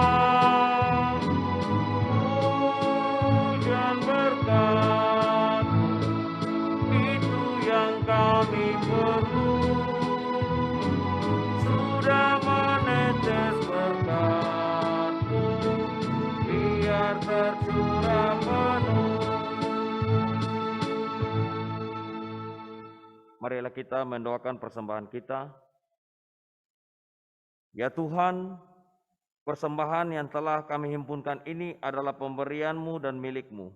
Hujan berkat, itu yang kami perlu, sudah menetes berkat-Mu, biar tercurah penuh. Marilah kita mendoakan persembahan kita. Ya Tuhan, persembahan yang telah kami himpunkan ini adalah pemberian-Mu dan milik-Mu.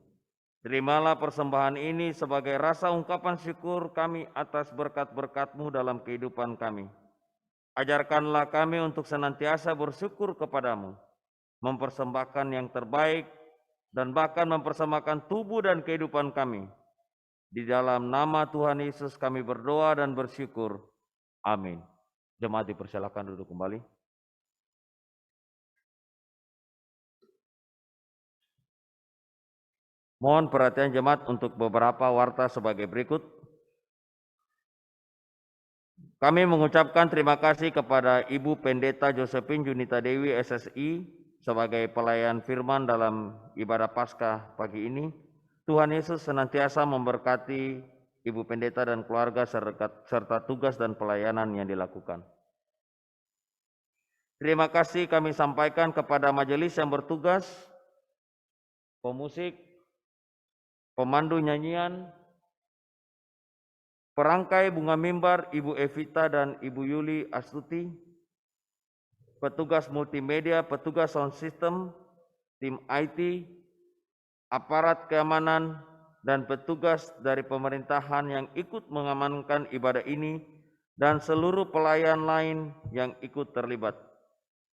Terimalah persembahan ini sebagai rasa ungkapan syukur kami atas berkat-berkat-Mu dalam kehidupan kami. Ajarkanlah kami untuk senantiasa bersyukur kepadamu, mempersembahkan yang terbaik, dan bahkan mempersembahkan tubuh dan kehidupan kami. Di dalam nama Tuhan Yesus kami berdoa dan bersyukur. Amin. Jemaat dipersilakan duduk kembali. Mohon perhatian jemaat untuk beberapa warta sebagai berikut. Kami mengucapkan terima kasih kepada Ibu Pendeta Josephine Junita Dewi SSI sebagai pelayan firman dalam ibadah Paskah pagi ini. Tuhan Yesus senantiasa memberkati Ibu Pendeta dan keluarga serta tugas dan pelayanan yang dilakukan. Terima kasih kami sampaikan kepada majelis yang bertugas, pemusik, pemandu nyanyian, perangkai bunga mimbar Ibu Evita dan Ibu Yuli Astuti, petugas multimedia, petugas sound system, tim IT, aparat keamanan, dan petugas dari pemerintahan yang ikut mengamankan ibadah ini, dan seluruh pelayan lain yang ikut terlibat.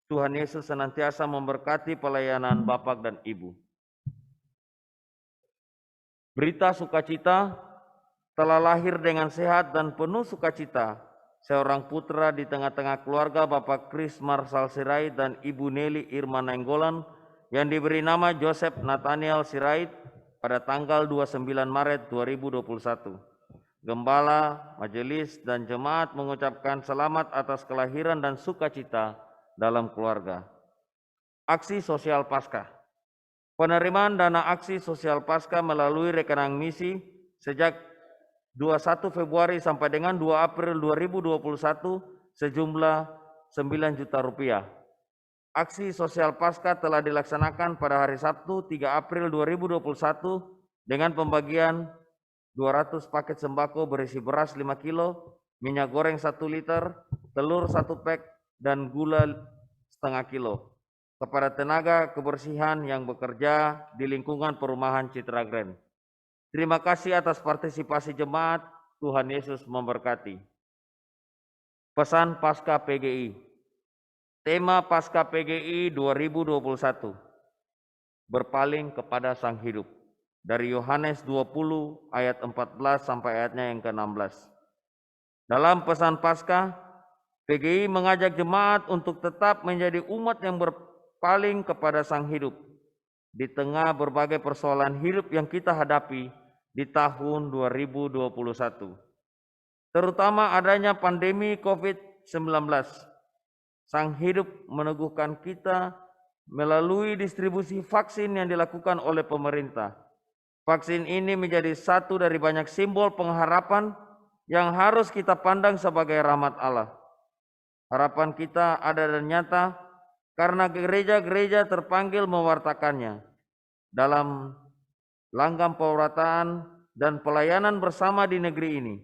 Tuhan Yesus senantiasa memberkati pelayanan Bapak dan Ibu. Berita sukacita, telah lahir dengan sehat dan penuh sukacita seorang putra di tengah-tengah keluarga Bapak Kris Marsal Sirait dan Ibu Nelly Irma Nainggolan yang diberi nama Joseph Nathaniel Sirait pada tanggal 29 Maret 2021. Gembala, majelis, dan jemaat mengucapkan selamat atas kelahiran dan sukacita dalam keluarga. Aksi sosial Paskah. Penerimaan dana aksi sosial Paskah melalui rekening misi sejak 21 Februari sampai dengan 2 April 2021 sejumlah 9 juta rupiah. Aksi sosial Paskah telah dilaksanakan pada hari Sabtu 3 April 2021 dengan pembagian 200 paket sembako berisi beras 5 kilo, minyak goreng 1 liter, telur 1 pack, dan gula setengah kilo kepada tenaga kebersihan yang bekerja di lingkungan perumahan Citra Grand. Terima kasih atas partisipasi jemaat. Tuhan Yesus memberkati. Pesan Paskah PGI. Tema Paskah PGI 2021. Berpaling kepada Sang Hidup. Dari Yohanes 20 ayat 14 sampai ayatnya yang ke-16. Dalam pesan Paskah, PGI mengajak jemaat untuk tetap menjadi umat yang berpaling kepada Sang Hidup di tengah berbagai persoalan hidup yang kita hadapi di tahun 2021. Terutama adanya pandemi COVID-19. Sang Hidup meneguhkan kita melalui distribusi vaksin yang dilakukan oleh pemerintah. Vaksin ini menjadi satu dari banyak simbol pengharapan yang harus kita pandang sebagai rahmat Allah. Harapan kita ada dan nyata karena gereja-gereja terpanggil mewartakannya. Dalam langgam pewartaan dan pelayanan bersama di negeri ini,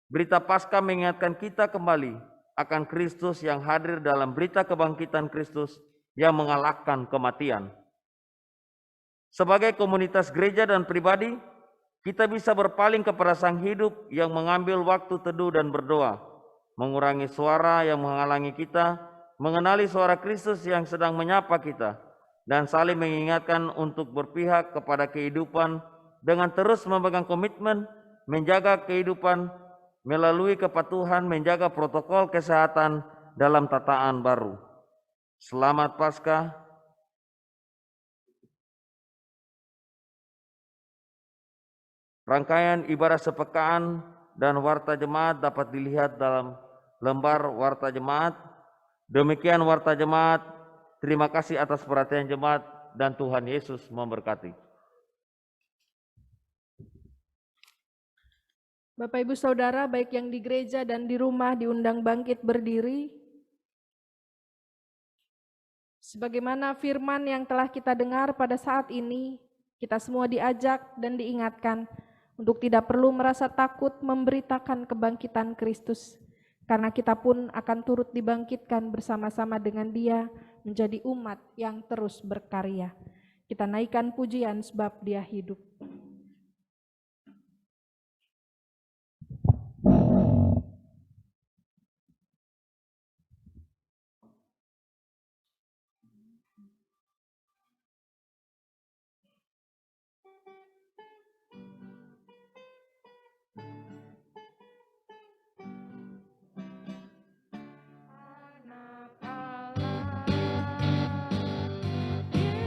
berita Paskah mengingatkan kita kembali akan Kristus yang hadir dalam berita kebangkitan Kristus yang mengalahkan kematian. Sebagai komunitas gereja dan pribadi, kita bisa berpaling kepada Sang Hidup yang mengambil waktu teduh dan berdoa, mengurangi suara yang menghalangi kita, mengenali suara Kristus yang sedang menyapa kita, dan saling mengingatkan untuk berpihak kepada kehidupan dengan terus memegang komitmen, menjaga kehidupan melalui kepatuhan, menjaga protokol kesehatan dalam tataan baru. Selamat Paskah. Rangkaian ibadah sepekaan dan warta jemaat dapat dilihat dalam lembar warta jemaat. Demikian warta jemaat. Terima kasih atas perhatian jemaat dan Tuhan Yesus memberkati. Bapak Ibu Saudara, baik yang di gereja dan di rumah diundang bangkit berdiri. Sebagaimana firman yang telah kita dengar pada saat ini, kita semua diajak dan diingatkan untuk tidak perlu merasa takut memberitakan kebangkitan Kristus, karena kita pun akan turut dibangkitkan bersama-sama dengan Dia menjadi umat yang terus berkarya. Kita naikkan pujian sebab Dia hidup.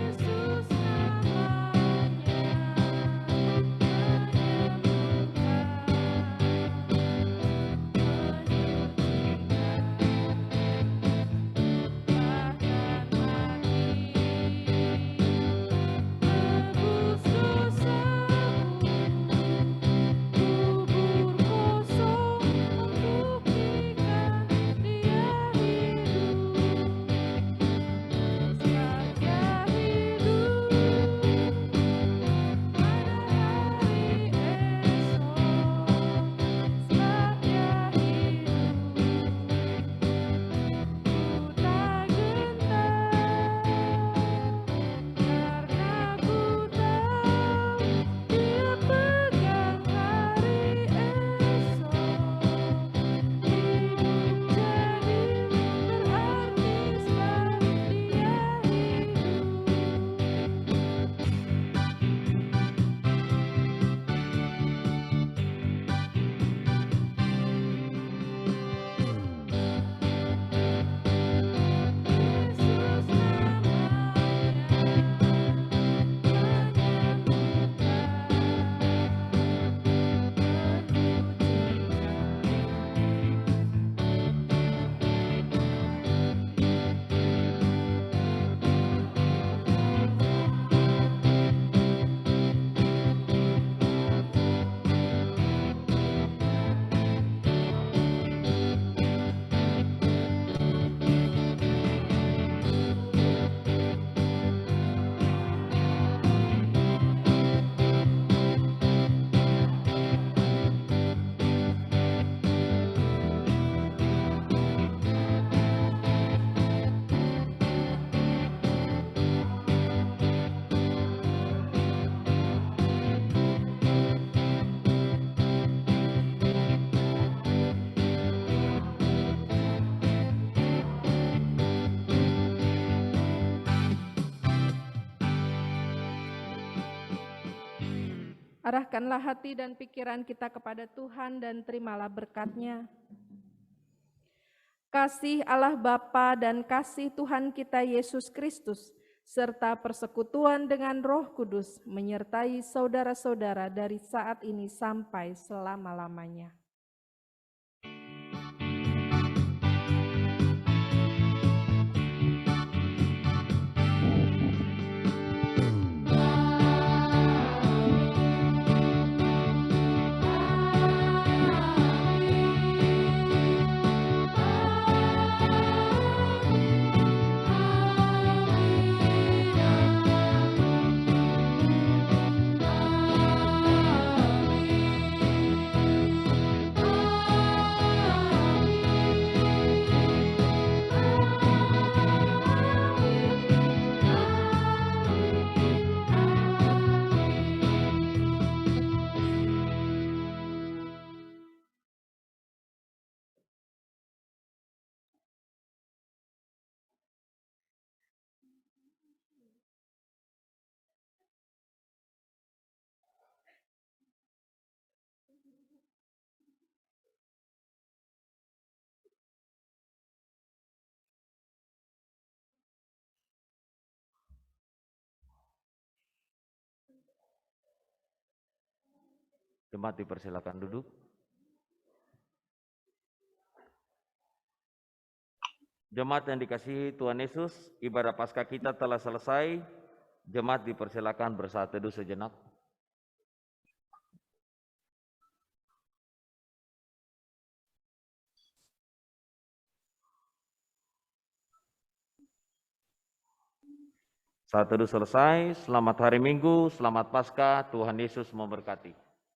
Yesus namanya. Arahkanlah hati dan pikiran kita kepada Tuhan dan terimalah berkat-Nya. Kasih Allah Bapa dan kasih Tuhan kita Yesus Kristus, serta persekutuan dengan Roh Kudus menyertai saudara-saudara dari saat ini sampai selama-lamanya. Jemaat dipersilakan duduk. Jemaat yang dikasihi Tuhan Yesus, ibadah Paskah kita telah selesai. Jemaat dipersilakan bersaat teduh sejenak. Saat teduh selesai, selamat hari Minggu, selamat Paskah, Tuhan Yesus memberkati.